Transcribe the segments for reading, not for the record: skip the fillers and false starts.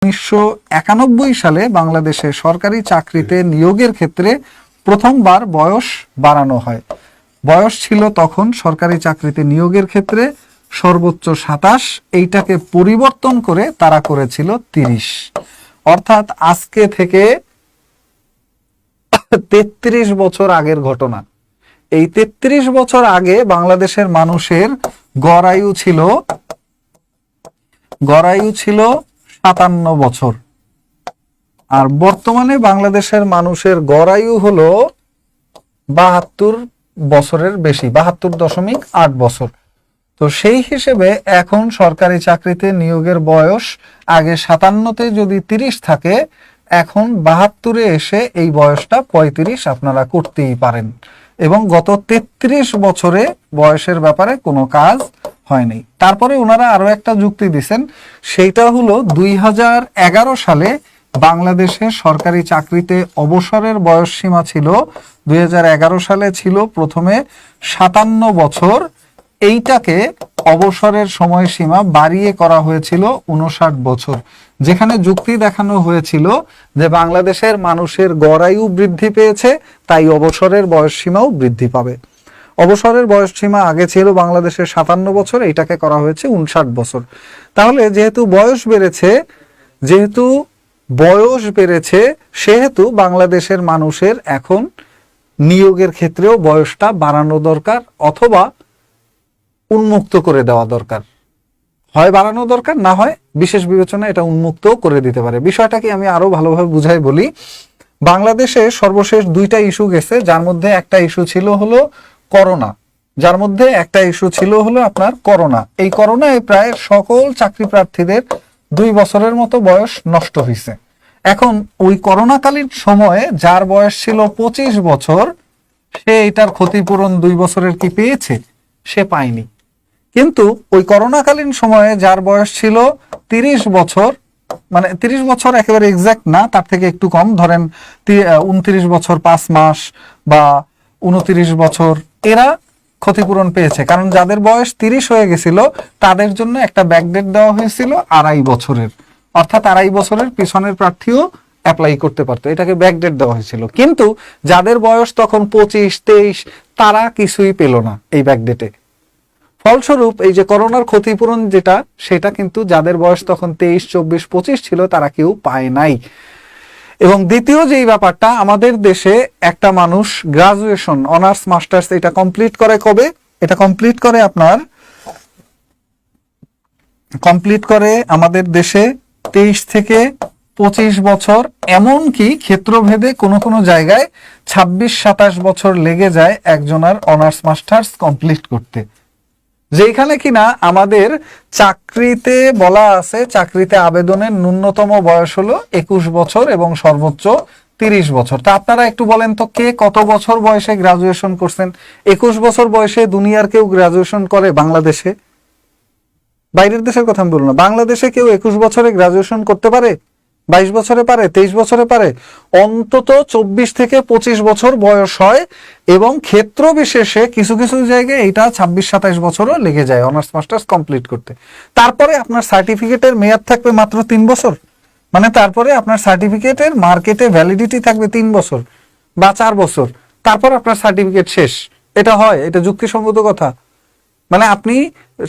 1991 সালে বাংলাদেশে সরকারি চাকরিতে নিয়োগের ক্ষেত্রে প্রথমবার বয়স বাড়ানো হয়। বয়স ছিল তখন সরকারি চাকরিতে নিয়োগের ক্ষেত্রে সর্বোচ্চ 27, এইটাকে পরিবর্তন করে তারা করেছিল 30। অর্থাৎ আজকে থেকে 33 বছর আগের ঘটনা। এই 33 বছর আগে বাংলাদেশের মানুষের গড় আয়ু ছিল 57 বছর, আর বর্তমানে বাংলাদেশের মানুষের গড় আয়ু হলো 72 বছরের বেশি, 72.8 বছর। তো সেই হিসেবে এখন সরকারি চাকরিতে নিয়োগের বয়স আগে 57-তে যদি 30 থাকে, এখন 72-এ এসে এই বয়সটা 35 আপনারা করতেই পারেন। এবং গত 33 বছরে বয়সের ব্যাপারে কোনো কাজ হয়নি। তারপরে ওনারা আরো একটা যুক্তি দিছেন, সেইটা হলো 2011 সালে বাংলাদেশে সরকারি চাকরিতে অবসরের বয়স সীমা ছিল, 2011 সালে ছিল প্রথমে 57 বছর, এইটাকে অবসরের সময়সীমা বাড়িয়ে করা হয়েছিল 59 বছর, যেখানে যুক্তি দেখানো হয়েছিল যে বাংলাদেশের মানুষের গড় আয়ু বৃদ্ধি পেয়েছে, তাই অবসরের বয়স সীমাও বৃদ্ধি পাবে। অবসরের বয়স সীমা আগে ছিল বাংলাদেশের 57 বছর, এইটাকে করা হয়েছে 59 বছর। তাহলে যেহেতু বয়স বেড়েছে সেহেতু বাংলাদেশের মানুষের এখন নিয়োগের ক্ষেত্রেও বয়সটা বাড়ানো দরকার, অথবা উন্মুক্ত করে দেওয়া দরকার। হয় বাড়ানো দরকার, না হয় বিশেষ বিবেচনা এটা উন্মুক্ত করে দিতে পারে। বিষয়টা কি আমি আরো ভালোভাবে বুঝাই বলি। বাংলাদেশে সর্বশেষ 2টা ইস্যু গেছে, যার মধ্যে একটা ইস্যু ছিল হলো করোনা, আপনার করোনা। এই করোনায় প্রায় সকল চাকরি প্রার্থীদের 2 বছরের মতো বয়স নষ্ট হয়েছে। এখন ওই করোনাকালীন সময়ে যার বয়স ছিল 25 বছর, সে এটার ক্ষতিপূরণ 2 বছরের কি পেয়েছে? সে পায়নি। কিন্তু ওই করোনাকালীন সময়ে যার বয়স ছিল 30 বছর, মানে 30 বছর একেবারে এক্সাক্ট না, তার থেকে একটু কম, ধরেন 29 বছর 5 মাস বা 29 বছর, এরা ক্ষতিপূরণ পেয়েছে। কারণ যাদের বয়স 30 হয়ে গেছিল তাদের জন্য একটা ব্যাকডেট দেওয়া হয়েছিল 2.5 বছরের, অর্থাৎ 2.5 বছরের পিছনের প্রার্থীও অ্যাপ্লাই করতে পারতো, এটাকে ব্যাকডেট দেওয়া হয়েছিল। কিন্তু যাদের বয়স তখন 25, 23, তারা কিছুই পেল না এই ব্যাকডেটে। ফলস্বরূপ এই যে করোনার ক্ষতিপূরণ যেটা, সেটা কিন্তু যাদের বয়স তখন 23, 24, 25 ছিল তারা কেউ পায় নাই। এবং দ্বিতীয় যেই ব্যাপারটা, আমাদের দেশে একটা মানুষ গ্রাজুয়েশন, অনার্স, মাস্টার্স এটা কমপ্লিট করে কবে? এটা কমপ্লিট করে আমাদের দেশে 23 থেকে 25 বছর, এমনকি ক্ষেত্রভেদে কোনো কোনো জায়গায় 26-27 বছর লেগে যায় একজনের অনার্স মাস্টার্স কমপ্লিট করতে। যেখানে কিনা আমাদের চাকরিতে বলা আছে, চাকরিতে আবেদনের ন্যূনতম বয়স হলো 21 বছর এবং সর্বোচ্চ 30 বছর। তা আপনারা একটু বলেন তো, কে কত বছর বয়সে গ্রাজুয়েশন করছেন? 21 বছর বয়সে দুনিয়ার কেউ গ্রাজুয়েশন করে বাংলাদেশে? বাইরের দেশের কথা আমি বলবো না, বাংলাদেশে কেউ 21 বছরে গ্রাজুয়েশন করতে পারে? 22 বছরে পারে? 23 বছরে পারে? অন্তত 24 থেকে 25 বছর বয়স হয়, এবং ক্ষেত্র বিশেষে কিছু কিছু জায়গায় এটা 26-27 বছরও লেগে যায় অনার্স মাস্টার্স কমপ্লিট করতে। তারপরে আপনার সার্টিফিকেটের মেয়াদ থাকবে মাত্র 3 বছর, মানে তারপরে আপনার সার্টিফিকেটের মার্কেটে ভ্যালিডিটি থাকবে 3 বছর বা 4 বছর, তারপর আপনার সার্টিফিকেট শেষ। এটা হয়? এটা যুক্তিসঙ্গত কথা? মানে আপনি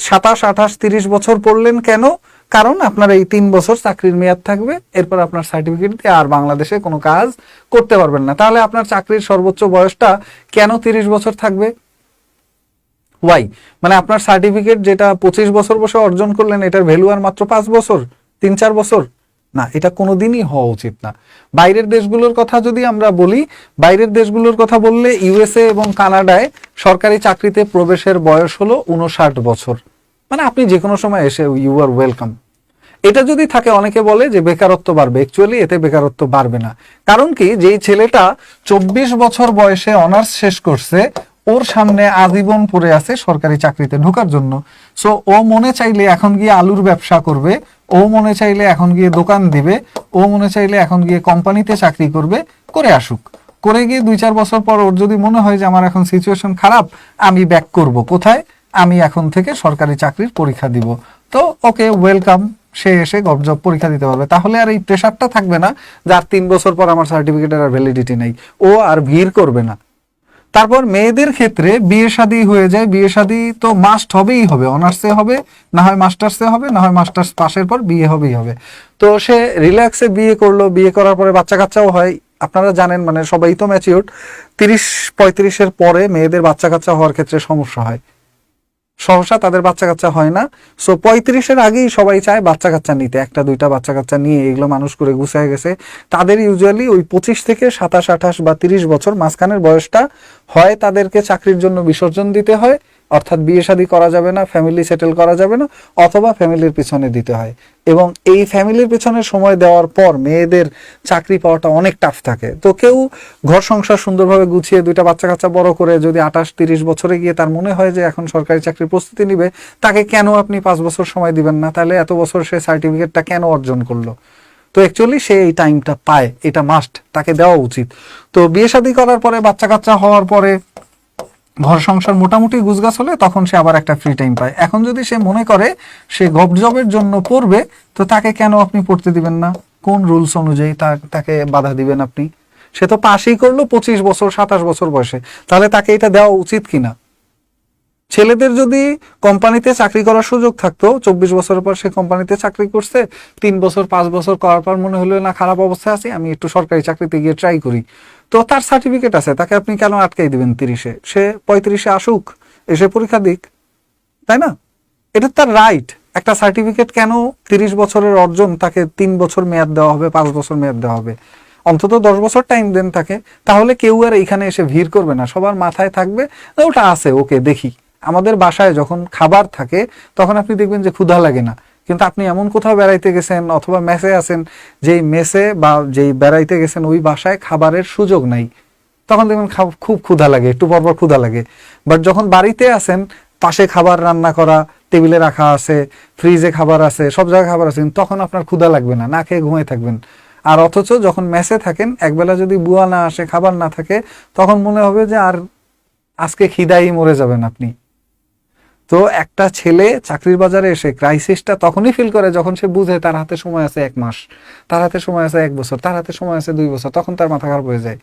27, 28, 30 বছর পড়লেন কেন? কারণ আপনার এই 3 বছর চাকরির মেয়াদ থাকবে, এরপর আপনার সার্টিফিকেট দিয়ে আর বাংলাদেশে কোনো কাজ করতে পারবেন না। তাহলে আপনার চাকরির সর্বোচ্চ বয়সটা কেন 30 বছর থাকবে? ওয়াই? মানে আপনার সার্টিফিকেট যেটা 25 বছর বসে অর্জন করলেন, এটার ভ্যালু আর মাত্র 5 বছর, 3-4 বছর? না, এটা কোনোদিনই হওয়া উচিত না। বাইরের দেশগুলোর কথা যদি আমরা বলি, বাইরের দেশগুলোর কথা বললে ইউএসএ এবং কানাডায় সরকারি চাকরিতে প্রবেশের বয়স হলো 59 বছর, মানে আপনি যে কোনো সময় এসে ইউ আর ওয়েলকাম। এটা যদি থাকে, অনেকে বলে যে বেকারত্ব বাড়বে, অ্যাকচুয়ালি এতে বেকারত্ব বাড়বে না। কারণ কি, যেই ছেলেটা 24 বছর বয়সে অনার্স শেষ করছে, ওর সামনে আজীবন পড়ে আছে সরকারি চাকরিতে ঢোকার জন্য। সো ও মনে চাইলে এখন গিয়ে আলুর ব্যবসা করবে, ও মনে চাইলে এখন গিয়ে দোকান দিবে, ও মনে চাইলে এখন গিয়ে কোম্পানিতে চাকরি করবে, করে আসুক। করে গিয়ে 2-4 বছর পর ওর যদি মনে হয় যে আমার এখন সিচুয়েশন খারাপ, আমি ব্যাক করব, কোথায়? আমি এখন থেকে সরকারি চাকরির পরীক্ষা দিব, তো ওকে ওয়েলকাম, সে এসে গভ জব পরীক্ষা দিতে পারবে। তাহলে আর এই প্রেশারটা থাকবে না যে আর 3 বছর পর আমার সার্টিফিকেটের আর ভ্যালিডিটি নেই, ও আর ভিড় করবে না। তারপর মেয়েদের ক্ষেত্রে বিয়ে শাদী হয়ে যায়, বিয়ে শাদী তো মাস্ট হবেই হবে, অনার্সে হবে, না হয় মাস্টার্সে হবে, না হয় মাস্টার্স পাশের পর বিয়ে হবেই হবে। তো সে রিল্যাক্সে বিয়ে করলো, বিয়ে করার পরে বাচ্চা কাচ্চাও হয়। আপনারা জানেন মানে সবাই তো ম্যাচিউরড, 30-35-এর পরে মেয়েদের বাচ্চা কাচ্চা হওয়ার ক্ষেত্রে সমস্যা হয়, সহসা তাদের বাচ্চা কাচ্চা হয় না। সো 35-এর আগেই সবাই চায় বাচ্চা কাচ্চা নিতে, 1-2টা বাচ্চা কাচ্চা নিয়ে এগুলো মানুষ করে গুছায় গেছে। তাদের ইউজুয়ালি ওই 25 থেকে 27-28 বা 30 বছর মাঝখানের বয়সটা হয় তাদেরকে চাকরির জন্য বিসর্জন দিতে হয়, অর্থাৎ বিয়ে শাদী করা যাবে না, ফ্যামিলি সেটেল করা যাবে না, অথবা ফ্যামিলির পিছনে দিতে হয়। এবং এই ফ্যামিলির পিছনে সময় দেওয়ার পর মেয়েদের চাকরি পাওয়াটা অনেক টাফ থাকে। তো কেউ ঘর সংসার সুন্দরভাবে গুছিয়ে 2টা বাচ্চা কাচ্চা বড় করে যদি 28-30 বছরে গিয়ে তার মনে হয় যে এখন সরকারি চাকরির প্রস্তুতি নিবে, তাকে কেন আপনি 5 বছর সময় দিবেন না? তাহলে এত বছর সে সার্টিফিকেটটা কেন অর্জন করলো? তো অ্যাকচুয়ালি সে এই টাইমটা পায়, এটা মাস্ট, তাকে দেওয়া উচিত। তো বিয়ে শাদী করার পরে বাচ্চা কাচ্চা হওয়ার পরে ঘর সংসার মোটামুটি গুছগাছ হলে তখন সে আবার একটা ফ্রি টাইম পায়। এখন যদি সে মনে করে সে গভ জবের জন্য পড়বে, তো তাকে কেন আপনি পড়তে দিবেন না? কোন রুলস অনুযায়ী তাকে বাধা দিবেন আপনি? সে তো পাশই করলো 25 বছর 27 বছর বয়সে, তাহলে তাকে এটা দেওয়া উচিত কিনা? ছেলেদের যদি কোম্পানিতে চাকরি করার সুযোগ থাকতো, 24 বছরের পর সে কোম্পানিতে চাকরি করছে, 3 বছর 5 বছর করার পর মনে হলো না খারাপ অবস্থায় আছি, আমি একটু সরকারি চাকরিতে গিয়ে ট্রাই করি, তো তার সার্টিফিকেট আছে, তাকে আপনি কেন আটকাই দিবেন 30-এ? সে 35-এ আসুক, এসে পরীক্ষা দিক, তাই না? এটা তার রাইট। একটা সার্টিফিকেট কেন 30 বছরের অর্জন তাকে 3 বছর মেয়াদ দেওয়া হবে, 5 বছর মেয়াদ দেওয়া হবে? অন্তত 10 বছর টাইম দেন তাকে, তাহলে কেউ আর এইখানে এসে ভিড় করবে না। সবার মাথায় থাকবে ওটা আছে, ওকে দেখি। আমাদের বাসায় যখন খাবার থাকে তখন আপনি দেখবেন যে ক্ষুধা লাগে না, কিন্তু আপনি এমন কোথাও বেড়াইতে গেছেন অথবা মেসে আছেন, যেই মেসে বা যেই বেড়াইতে গেছেন ওই বাসায় খাবারের সুযোগ নাই, তখন দেখবেন খুব ক্ষুধা লাগে, একটু পরপর ক্ষুধা লাগে। বাট যখন বাড়িতে আছেন, পাশে খাবার রান্না করা, টেবিলে রাখা আছে, ফ্রিজে খাবার আছে, সব জায়গায় খাবার আছে, তখন আপনার ক্ষুধা লাগবে না, না খেয়ে ঘুমিয়ে থাকবেন। আর অথচ যখন মেসে থাকেন, একবেলা যদি বুয়া না আসে, খাবার না থাকে, তখন মনে হবে যে আর আজকে খিদাই মরে যাবেন আপনি। তো একটা ছেলে চাকরির বাজারে এসে ক্রাইসিসটা তখনই ফিল করে যখন সে বুঝে তার হাতে সময় আছে 1 মাস, তার হাতে সময় আছে 1 বছর, তার হাতে সময় আছে 2 বছর, তখন তার মাথা খারাপ হয়ে যায়।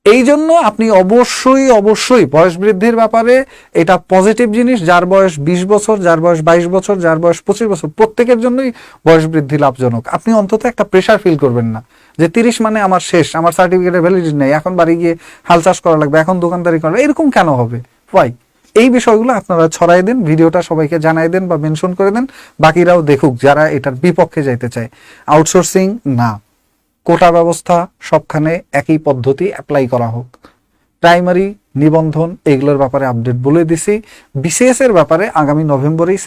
এই জন্য আপনি অবশ্যই বয়স বৃদ্ধির ব্যাপারে এটা পজিটিভ জিনিস। যার বয়স 20 বছর, যার বয়স 22 বছর, যার বয়স 25 বছর, প্রত্যেকের জন্যই বয়স বৃদ্ধি লাভজনক। আপনি অন্তত একটা প্রেশার ফিল করবেন না যে 30 মানে আমার শেষ, আমার সার্টিফিকেটের ভ্যালিডিটি নেই, এখন বাড়ি গিয়ে হাল চাষ করা লাগবে, এখন দোকানদারি করা, এরকম কেন হবে? ওয়াই? এই বিষয়গুলো আপনারা ছড়াই দেন, ভিডিওটা সবাইকে জানাই দেন বা মেনশন করে দেন, বাকিরাও দেখুক যারা এটার বিপক্ষে যাইতে চায়। আউটসোর্সিং না, কোটা ব্যবস্থা, সবখানে একই পদ্ধতি অ্যাপ্লাই করা হোক। প্রাইমারি নিবন্ধন এগুলোর ব্যাপারে আপডেট বলে দিছি। বিসিএস এর ব্যাপারে আগামী নভেম্বরেই